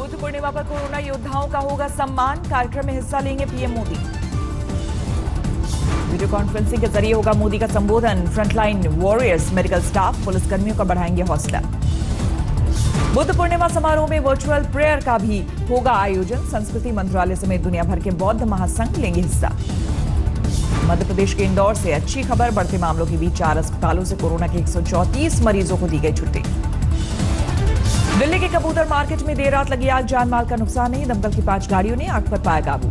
बुद्ध पूर्णिमा पर कोरोना योद्धाओं का होगा सम्मान। कार्यक्रम में हिस्सा लेंगे पीएम मोदी। वीडियो कॉन्फ्रेंसिंग के जरिए होगा मोदी का संबोधन। फ्रंटलाइन वॉरियर्स, मेडिकल स्टाफ, पुलिसकर्मियों का बढ़ाएंगे हौसला। बुद्ध पूर्णिमा समारोह में वर्चुअल प्रेयर का भी होगा आयोजन। संस्कृति मंत्रालय समेत दुनिया भर के बौद्ध महासंघ लेंगे हिस्सा। मध्य प्रदेश के इंदौर से अच्छी खबर। बढ़ते मामलों के बीच 4 अस्पतालों से कोरोना के 134 मरीजों को दी गई छुट्टी। दिल्ली के कबूतर मार्केट में देर रात लगी आग, जान माल का नुकसान नहीं। दमकल की 5 गाड़ियों ने आग पर पाया काबू।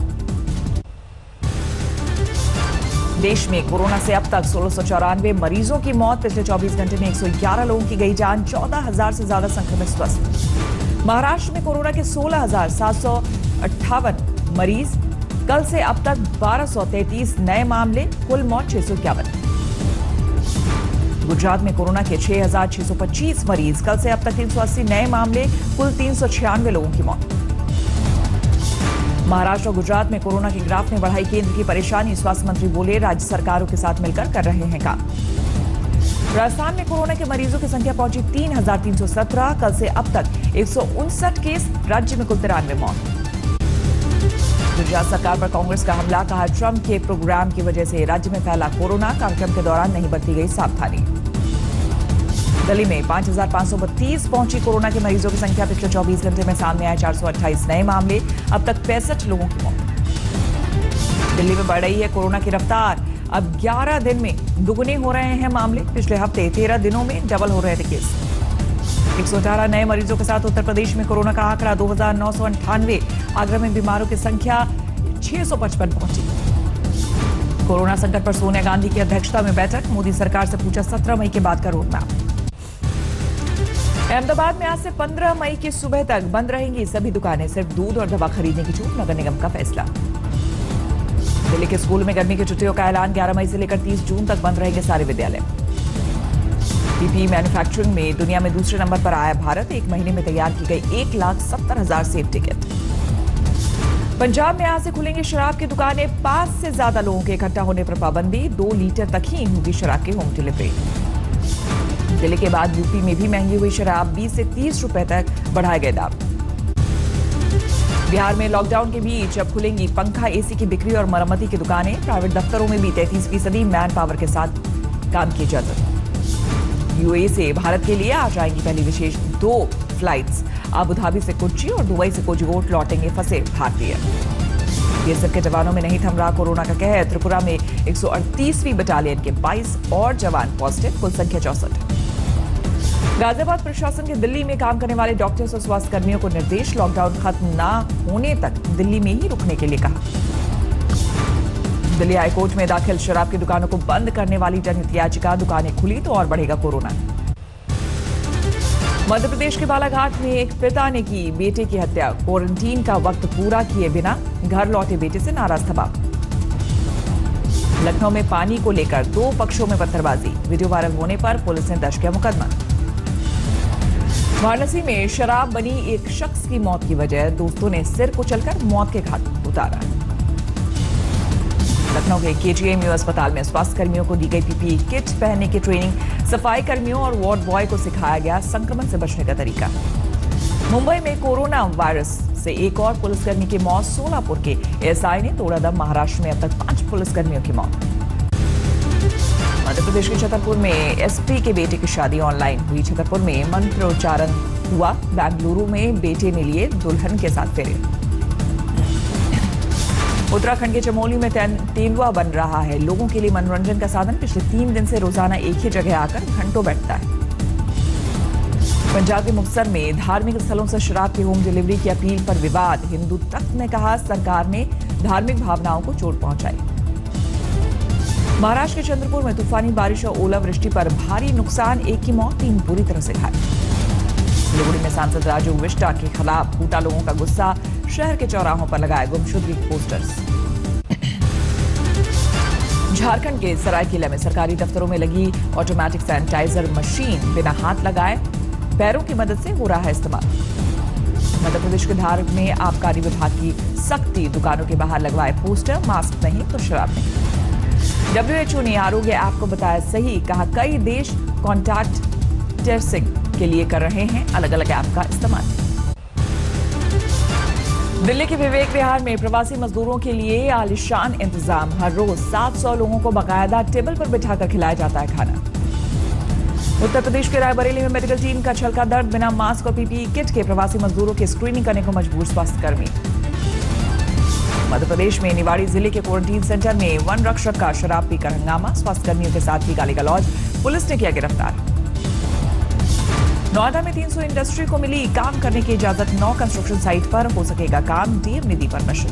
देश में कोरोना से अब तक 1694 मरीजों की मौत। पिछले 24 घंटे में 111 लोगों की गई जान। 14,000 से ज्यादा संक्रमित स्वस्थ। महाराष्ट्र में कोरोना के 16,758 मरीज। कल से अब तक 1233 नए मामले। कुल मौत 651। गुजरात में कोरोना के 6,625 मरीज। कल से अब तक 380 नए मामले। कुल 396 लोगों की मौत। महाराष्ट्र और गुजरात में कोरोना के ग्राफ ने बढ़ाई केंद्र की परेशानी। स्वास्थ्य मंत्री बोले, राज्य सरकारों के साथ मिलकर कर रहे हैं काम। राजस्थान में कोरोना के मरीजों की संख्या पहुंची 3,317। कल से अब तक 159 केस। राज्य में कुल 93 मौत। गुजरात सरकार पर कांग्रेस का हमला। कहा, ट्रंप के प्रोग्राम की वजह से राज्य में फैला कोरोना। कार्यक्रम के दौरान नहीं बरती गई सावधानी। दिल्ली में 5,532 पहुंची कोरोना के मरीजों की संख्या। पिछले 24 घंटे में सामने आए 428 नए मामले। अब तक 65 लोगों की मौत। दिल्ली में बढ़ रही है कोरोना की रफ्तार। अब 11 दिन में दुगने हो रहे हैं मामले। पिछले हफ्ते 13 दिनों में डबल हो रहे थे केस। 118 नए मरीजों के साथ उत्तर प्रदेश में कोरोना का आंकड़ा 2,998। आगरा में बीमारों की संख्या 655 पहुंची। कोरोना संकट पर सोनिया गांधी की अध्यक्षता में बैठक। मोदी सरकार से पूछा 17 मई के बाद का रोड मैप। अहमदाबाद में आज से 15 मई की सुबह तक बंद रहेंगी सभी दुकानें। सिर्फ दूध और दवा खरीदने की छूट। नगर निगम का फैसला। दिल्ली के स्कूल में गर्मी की छुट्टियों का ऐलान। 11 मई से लेकर 30 जून तक बंद रहेंगे सारे विद्यालय। पीपीई मैन्युफैक्चरिंग में दुनिया में दूसरे नंबर पर आया भारत। 1 महीने में तैयार की गई 1,70,000 सेफ टिकट। पंजाब में आज से खुलेंगी शराब की दुकानें। 5 से ज्यादा लोगों के इकट्ठा होने पर पाबंदी। 2 लीटर तक ही होगी शराब की होम डिलीवरी। दिल्ली के बाद यूपी में भी महंगी हुई शराब। 20 से 30 रुपए तक बढ़ाए गए दाम। बिहार में लॉकडाउन के बीच अब खुलेंगी पंखा, एसी की बिक्री और मरम्मती की दुकानें। प्राइवेट दफ्तरों में भी 33% मैन पावर के साथ काम की इजाजत। यूएई से भारत के लिए आ जाएंगी पहली विशेष 2 फ्लाइट्स। अबू धाबी से कोच्चि और दुबई से कोझिकोड लौटेंगे फंसे भारतीय। बीएसएफ के जवानों में नहीं थम रहा कोरोना का कहर। त्रिपुरा में 138वीं बटालियन के 22 और जवान पॉजिटिव। कुल संख्या 64। गाजियाबाद प्रशासन के दिल्ली में काम करने वाले डॉक्टर्स और स्वास्थ्य कर्मियों को निर्देश। लॉकडाउन खत्म न होने तक दिल्ली में ही रुकने के लिए कहा। दिल्ली हाईकोर्ट में दाखिल शराब की दुकानों को बंद करने वाली जनहित याचिका। दुकानें खुली तो और बढ़ेगा कोरोना। मध्य प्रदेश के बालाघाट में एक पिता ने की बेटे की हत्या। क्वारंटीन का वक्त पूरा किए बिना घर लौटे बेटे से नाराज था बाप। लखनऊ में पानी को लेकर 2 पक्षों में पत्थरबाजी। वीडियो वायरल होने पर पुलिस ने दर्ज किया मुकदमा। वाराणसी में शराब बनी एक शख्स की मौत की वजह। दोस्तों ने सिर कुचलकर मौत के घाट उतारा। लखनऊ के केजीएमयू अस्पताल में स्वास्थ्य कर्मियों को दी गई पीपीई किट पहनने की ट्रेनिंग। सफाई कर्मियों और वार्ड बॉय को सिखाया गया संक्रमण से बचने का तरीका। मुंबई में कोरोना वायरस से एक और पुलिसकर्मी की मौत। सोलापुर के एएसआई ने तोड़ा दम। महाराष्ट्र में अब तक 5 पुलिसकर्मियों की मौत। मध्य प्रदेश के छतरपुर में एसपी के बेटे की शादी ऑनलाइन हुई। छतरपुर में मंत्रोच्चारण हुआ। बेंगलुरु में बेटे ने लिए दुल्हन के साथ फेरे। उत्तराखंड के चमोली में तेंदुआ बन रहा है लोगों के लिए मनोरंजन का साधन। पिछले 3 दिन से रोजाना एक ही जगह आकर घंटों बैठता है। पंजाब के मुक्तसर में धार्मिक स्थलों से शराब की होम डिलीवरी की अपील पर विवाद। हिंदू तख्त ने कहा, सरकार ने धार्मिक भावनाओं को चोट पहुंचाई। महाराष्ट्र के चंद्रपुर में तूफानी बारिश और ओलावृष्टि पर भारी नुकसान। 1 की मौत, 3 पूरी तरह से घायल। सिलीगुड़ी में सांसद राजू विष्टा के खिलाफ फूटा लोगों का गुस्सा। शहर के चौराहों पर लगाए गुमशुदगी पोस्टर्स। झारखंड के सरायकेला में सरकारी दफ्तरों में लगी ऑटोमेटिक सैनिटाइजर मशीन बिना हाथ लगाए पैरों की मदद से हो रहा है इस्तेमाल। मध्य प्रदेश के धार में आबकारी विभाग की सख्ती। दुकानों के बाहर लगवाए पोस्टर। मास्क नहीं तो शराब नहीं। WHO ने आरोग्य ऐप को बताया सही। कहा, कई देश कॉन्टैक्ट ट्रेसिंग के लिए कर रहे हैं अलग अलग ऐप का इस्तेमाल। दिल्ली के विवेक विहार में प्रवासी मजदूरों के लिए आलिशान इंतजाम। हर रोज 700 लोगों को बाकायदा टेबल पर बिठाकर खिलाया जाता है खाना। उत्तर प्रदेश के रायबरेली में मेडिकल टीम का छलका दर्द, बिना मास्क और पीपीई किट के प्रवासी मजदूरों की स्क्रीनिंग करने को मजबूर स्वास्थ्यकर्मी। मध्य प्रदेश में निवाड़ी जिले के क्वारंटीन सेंटर में वन रक्षक का शराब पीकर हंगामा, स्वास्थ्यकर्मियों के साथ ही गाली गलौज, पुलिस ने किया गिरफ्तार। नोएडा में 300 इंडस्ट्री को मिली काम करने की इजाजत, 9 कंस्ट्रक्शन साइट पर हो सकेगा काम, डीएम ने दी परमिशन।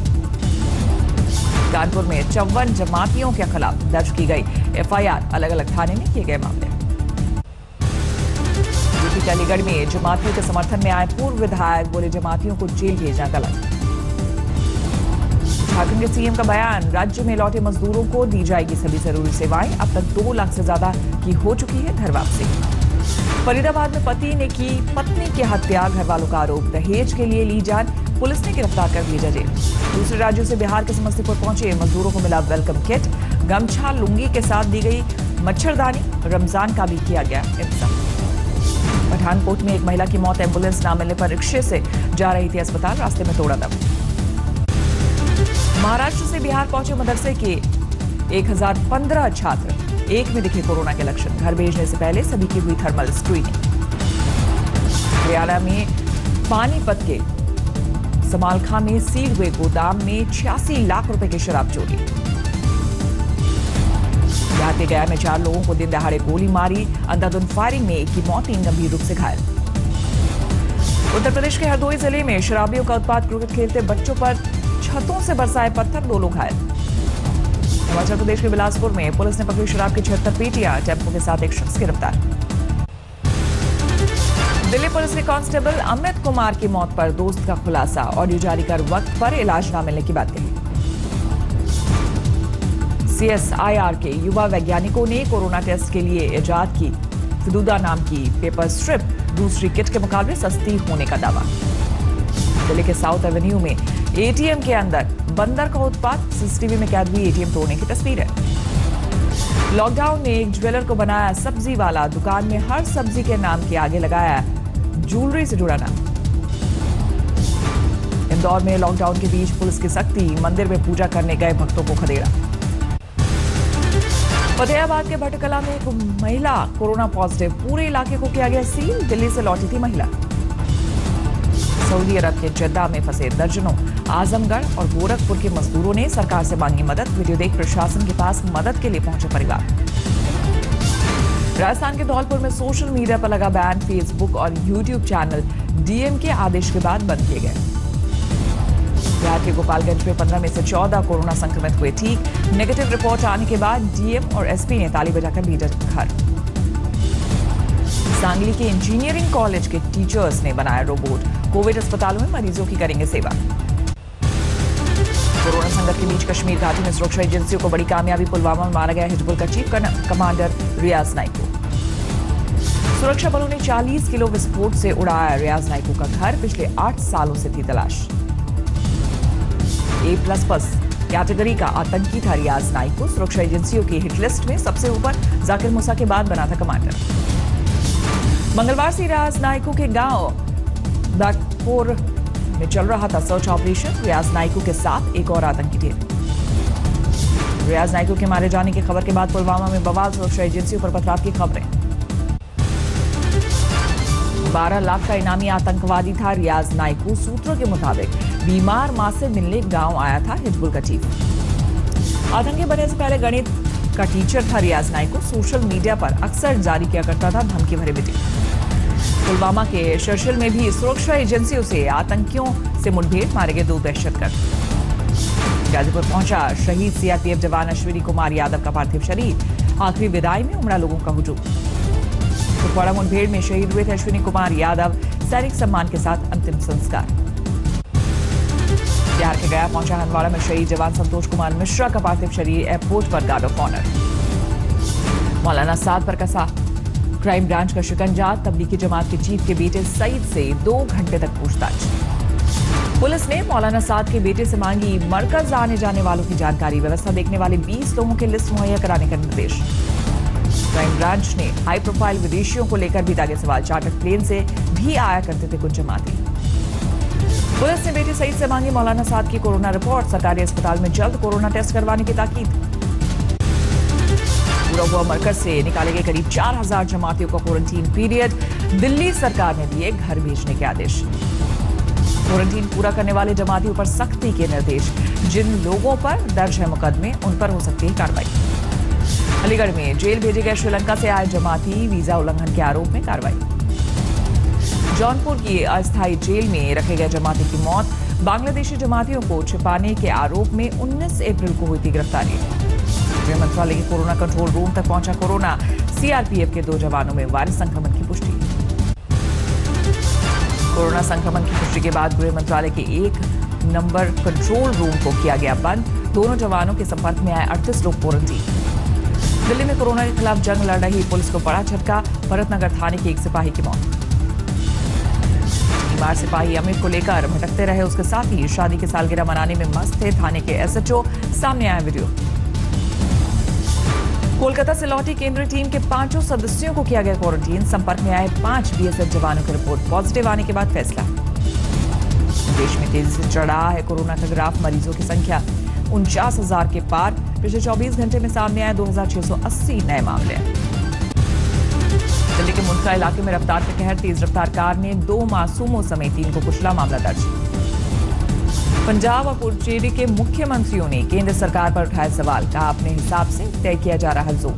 कानपुर में 54 जमातियों के खिलाफ दर्ज की गई एफआईआर, अलग अलग थाने में किए गए मामले। यूपी के अलीगढ़ में जमातियों के समर्थन में आए पूर्व विधायक बोले जमातियों को जेल भेजना गलत। झारखंड के सीएम का बयान, राज्य में लौटे मजदूरों को दी जाएगी सभी जरूरी सेवाएं, अब तक 2 लाख से ज्यादा की हो चुकी है घर वापसी। फरीदाबाद में पति ने की पत्नी की हत्या, घर वालों का आरोप, दहेज के लिए ली जान, पुलिस ने गिरफ्तार कर भेजा जेल। दूसरे राज्यों से बिहार के समस्तीपुर पहुंचे मजदूरों को मिला वेलकम किट, गमछा लुंगी के साथ दी गई मच्छरदानी, रमजान का भी किया गया इंतजाम। पठानकोट में एक महिला की मौत, एम्बुलेंस न मिलने पर रिक्शे से जा रही थी अस्पताल, रास्ते में तोड़ा दम। महाराष्ट्र से बिहार पहुंचे मदरसे के 1015 छात्र, एक में दिखे कोरोना के लक्षण, घर भेजने से पहले सभी की हुई थर्मल स्क्रीनिंग। हरियाणा में पानीपत के समालखा में सील हुए गोदाम में 86 लाख रुपए की शराब चोरी। बिहार के गया में 4 लोगों को दिन दहाड़े गोली मारी, अंधाधुंध फायरिंग में एक की मौत, 3 गंभीर रूप से घायल। उत्तर प्रदेश के हरदोई जिले में शराबियों का उत्पात, क्रिकेट खेलते बच्चों पर छतों से बरसाए पत्थर, 2 लोग घायल। हिमाचल प्रदेश के बिलासपुर में पुलिस ने पकड़ी शराब की 76 पेटियां, टेम्पो के साथ एक शख्स गिरफ्तार। दिल्ली पुलिस ने कांस्टेबल अमित कुमार की मौत पर दोस्त का खुलासा, ऑडियो जारी कर वक्त पर इलाज न मिलने की बात कही। सीएसआईआर के युवा वैज्ञानिकों ने कोरोना टेस्ट के लिए इजाद की फिदुदा नाम की पेपर स्ट्रिप, दूसरी किट के मुकाबले सस्ती होने का दावा। दिल्ली के साउथ एवेन्यू में एटीएम के अंदर बंदर का उत्पात, सीसीटीवी में कैद हुई एटीएम तोड़ने की तस्वीर है। लॉकडाउन में एक ज्वेलर को बनाया सब्जी वाला, दुकान में हर सब्जी के नाम के आगे लगाया ज्वेलरी से जुड़ा नाम। इंदौर में लॉकडाउन के बीच पुलिस की सख्ती, मंदिर में पूजा करने गए भक्तों को खदेड़ा। फतेहाबाद के भटकला में एक महिला कोरोना पॉजिटिव, पूरे इलाके को किया गया सील, दिल्ली से लौटी थी महिला। सऊदी अरब के जद्दा में फंसे दर्जनों आजमगढ़ और गोरखपुर के मजदूरों ने सरकार से मांगी मदद, वीडियो देख प्रशासन के पास मदद के लिए पहुंचे परिवार। राजस्थान के धौलपुर में सोशल मीडिया पर लगा बैन, फेसबुक और यूट्यूब चैनल डीएम के आदेश के बाद बंद किए गए। बिहार के गोपालगंज में 15 में से 14 कोरोना संक्रमित हुए ठीक, नेगेटिव रिपोर्ट आने के बाद डीएम और एसपी ने ताली बजाकर भेजा घर। सांगली के इंजीनियरिंग कॉलेज के टीचर्स ने बनाया रोबोट, कोविड अस्पतालों में मरीजों की करेंगे सेवा। कोरोना संकट के बीच कश्मीर घाटी में सुरक्षा एजेंसियों को बड़ी कामयाबी, पुलवामा में मारा गया हिजबुल का चीफ कमांडर रियाज नाइको। सुरक्षा बलों ने 40 किलो विस्फोट से उड़ाया रियाज नाइको का घर, पिछले 8 सालों से थी तलाश। A++ कैटेगरी का आतंकी था रियाज नाइको, सुरक्षा एजेंसियों की हिटलिस्ट में सबसे ऊपर जाकिर मूसा के बाद बना था कमांडर। मंगलवार से रियाज नाइको के गांव दागपुर में चल रहा था सर्च ऑपरेशन, रियाज नाइको के साथ एक और आतंकी ढेर। रियाज नाइको के मारे जाने की खबर के बाद पुलवामा में बवाल, सुरक्षा एजेंसियों पर पथराव की खबरें। 12 लाख का इनामी आतंकवादी था रियाज नाइको, सूत्रों के मुताबिक बीमार मां से मिलने गांव आया था हिजबुल का चीफ। आतंकी बनने से पहले गणित का टीचर था रियाज नाइको, सोशल मीडिया पर अक्सर जारी किया करता था धमकी भरे वीडियो। पुलवामा के शर्शिल में भी सुरक्षा एजेंसियों से आतंकियों से मुठभेड़, मारे गए 2 दहशतगर्द। गाजीपुर पहुंचा शहीद सीआरपीएफ जवान अश्विनी कुमार यादव का पार्थिव शरीर, आखिरी विदाई में उमड़ा लोगों का हुजूम। कुपवाड़ा मुठभेड़ में शहीद हुए थे अश्विनी कुमार यादव, सैनिक सम्मान के साथ अंतिम संस्कार। बिहार के गया पहुंचा हंदवाड़ा में शहीद जवान संतोष कुमार मिश्रा का पार्थिव शरीर, एयरपोर्ट पर गार्ड ऑफ ऑनर। मौलाना साद पर कसा क्राइम ब्रांच का शिकंजा, तबलीगी जमात के चीफ के बेटे सईद से 2 घंटे तक पूछताछ। पुलिस ने मौलाना साद के बेटे से मांगी मरकज आने जाने वालों की जानकारी, व्यवस्था देखने वाले 20 लोगों की लिस्ट मुहैया कराने का निर्देश। क्राइम ब्रांच ने हाई प्रोफाइल विदेशियों को लेकर भी दागे सवाल, चार्टर्ड प्लेन से भी आया करते थे कुछ जमाती। पुलिस ने बेटी सईद से मांगी मौलाना साद की कोरोना रिपोर्ट। सरकारी अस्पताल में जल्द कोरोना टेस्ट करवाने की ताकीद। पूरा हुआ मरकज से निकाले गए करीब 4000 जमातियों का क्वारंटीन पीरियड। दिल्ली सरकार ने दिए घर भेजने के आदेश। क्वारंटीन पूरा करने वाले जमातियों पर सख्ती के निर्देश। जिन लोगों पर दर्ज है मुकदमे उन पर हो सकती है कार्रवाई। अलीगढ़ में जेल भेजे गए श्रीलंका से आए जमाती, वीजा उल्लंघन के आरोप में कार्रवाई। जौनपुर की अस्थायी जेल में रखे गए जमाती की मौत। बांग्लादेशी जमातियों को छिपाने के आरोप में 19 अप्रैल को हुई थी गिरफ्तारी। गृह मंत्रालय के कोरोना कंट्रोल रूम तक पहुंचा कोरोना। सीआरपीएफ के 2 जवानों में वायरस संक्रमण की पुष्टि। कोरोना संक्रमण की पुष्टि के बाद गृह मंत्रालय के 1 नंबर कंट्रोल रूम को किया गया बंद। दोनों जवानों के संपर्क में आए 38 लोग क्वारंटीन। दिल्ली में कोरोना के खिलाफ जंग लड़ रही पुलिस को बड़ा झटका। भरतनगर थाने के 1 सिपाही की मौत। बीमार सिपाही अमित को लेकर भटकते रहे उसके साथी। शादी की सालगिरह मनाने में मस्त थे। थाने के एसएचओ, सामने आया वीडियो। कोलकाता से लौटी केंद्रीय टीम के 5 सदस्यों को किया गया क्वारंटीन। संपर्क में आए 5 बीएसएफ जवानों की रिपोर्ट पॉजिटिव आने के बाद फैसला। देश में तेजी से चढ़ रहा है कोरोना का ग्राफ। मरीजों की संख्या 49,000 के पार। पिछले 24 घंटे में सामने आए 2680 नए मामले। दिल्ली के मुंद्रा इलाके में रफ्तार का कहर। तेज रफ्तार कार ने 2 मासूमों समेत 3 को कुचला, मामला दर्ज। पंजाब और पुडुचेरी के मुख्यमंत्रियों ने केंद्र सरकार पर उठाए सवाल। कहा अपने हिसाब से तय किया जा रहा जोन।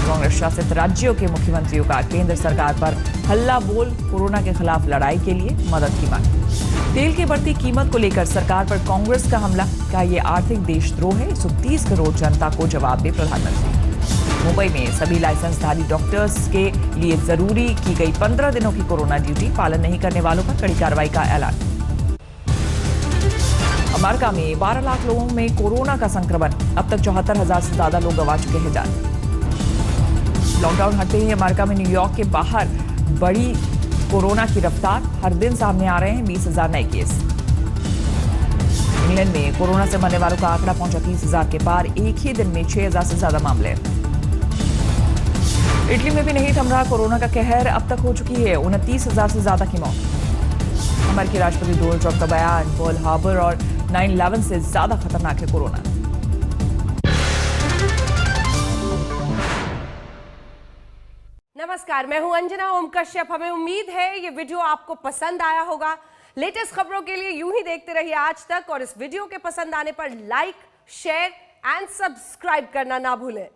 कांग्रेस शासित राज्यों के मुख्यमंत्रियों का केंद्र सरकार पर हल्ला बोल। कोरोना के खिलाफ लड़ाई के लिए मदद की मांग। तेल की बढ़ती कीमत को लेकर सरकार पर कांग्रेस का हमला। कहा यह आर्थिक देशद्रोह है। 130 करोड़ जनता को जवाब दे प्रधानमंत्री। मुंबई में सभी लाइसेंसधारी डॉक्टर्स के लिए जरूरी की गई 15 दिनों की कोरोना ड्यूटी। पालन नहीं करने वालों पर कड़ी कार्रवाई का ऐलान। अमेरिका में 12 लाख लोगों में कोरोना का संक्रमण। अब तक 74,000 से ज्यादा लोग गंवा चुके हैं जान। लॉकडाउन हटते ही अमेरिका में न्यूयॉर्क के बाहर बड़ी कोरोना की रफ्तार। हर दिन सामने आ रहे हैं 20,000 नए केस। इंग्लैंड में कोरोना से मरने वालों का आंकड़ा पहुंचा 30,000 के पार। एक ही दिन में 6,000 से ज्यादा मामले। इटली में भी नहीं थम रहा कोरोना का कहर। अब तक हो चुकी है 29,000 से ज्यादा की मौत। अमेरिकी राष्ट्रपति डोनाल्ड ट्रंप का बयान। पर्ल हार्बर और 9/11 से ज्यादा खतरनाक है कोरोना। नमस्कार, मैं हूं अंजना ओम कश्यप। हमें उम्मीद है ये वीडियो आपको पसंद आया होगा। लेटेस्ट खबरों के लिए यूं ही देखते रहिए आज तक, और इस वीडियो के पसंद आने पर लाइक, शेयर एंड सब्सक्राइब करना ना भूलें।